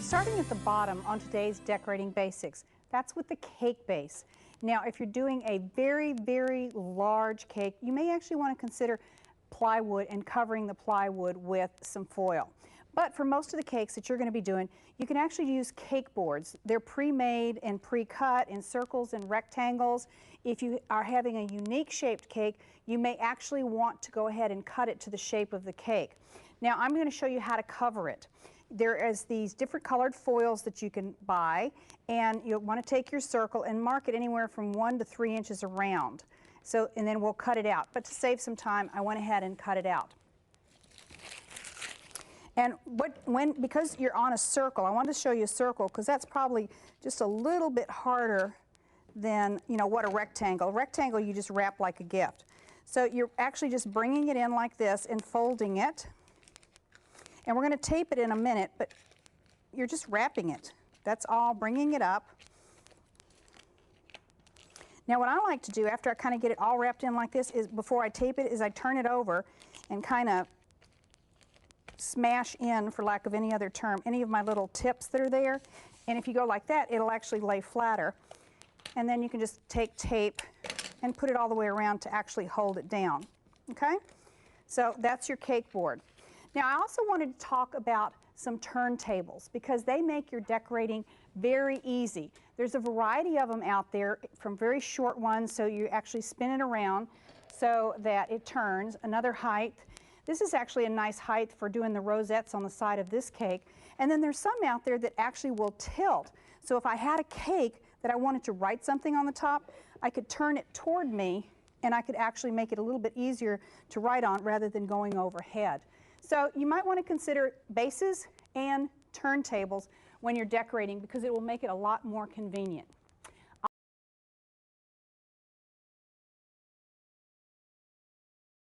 starting at the bottom on today's decorating basics. That's with the cake base. Now, if you're doing a very, very large cake, you may actually want to consider plywood and covering the plywood with some foil. But for most of the cakes that you're going to be doing, you can actually use cake boards. They're pre-made and pre-cut in circles and rectangles. If you are having a unique shaped cake, you may actually want to go ahead and cut it to the shape of the cake. Now, I'm going to show you how to cover it. There is these different colored foils that you can buy, and you'll want to take your circle and mark it anywhere from 1 to 3 inches around. So, and then we'll cut it out. But to save some time, I went ahead and cut it out. And because you're on a circle, I wanted to show you a circle because that's probably just a little bit harder than, what a rectangle. A rectangle you just wrap like a gift. So you're actually just bringing it in like this and folding it. And we're going to tape it in a minute, but you're just wrapping it. That's all, bringing it up. Now what I like to do after I kind of get it all wrapped in like this is, before I tape it, is I turn it over and kind of smash in, for lack of any other term, any of my little tips that are there. And if you go like that, it'll actually lay flatter. And then you can just take tape and put it all the way around to actually hold it down. Okay? So that's your cake board. Now I also wanted to talk about some turntables because they make your decorating very easy. There's a variety of them out there, from very short ones so you actually spin it around so that it turns. Another height. This is actually a nice height for doing the rosettes on the side of this cake. And then there's some out there that actually will tilt. So if I had a cake that I wanted to write something on the top, I could turn it toward me and I could actually make it a little bit easier to write on rather than going overhead. So you might want to consider bases and turntables when you're decorating because it will make it a lot more convenient.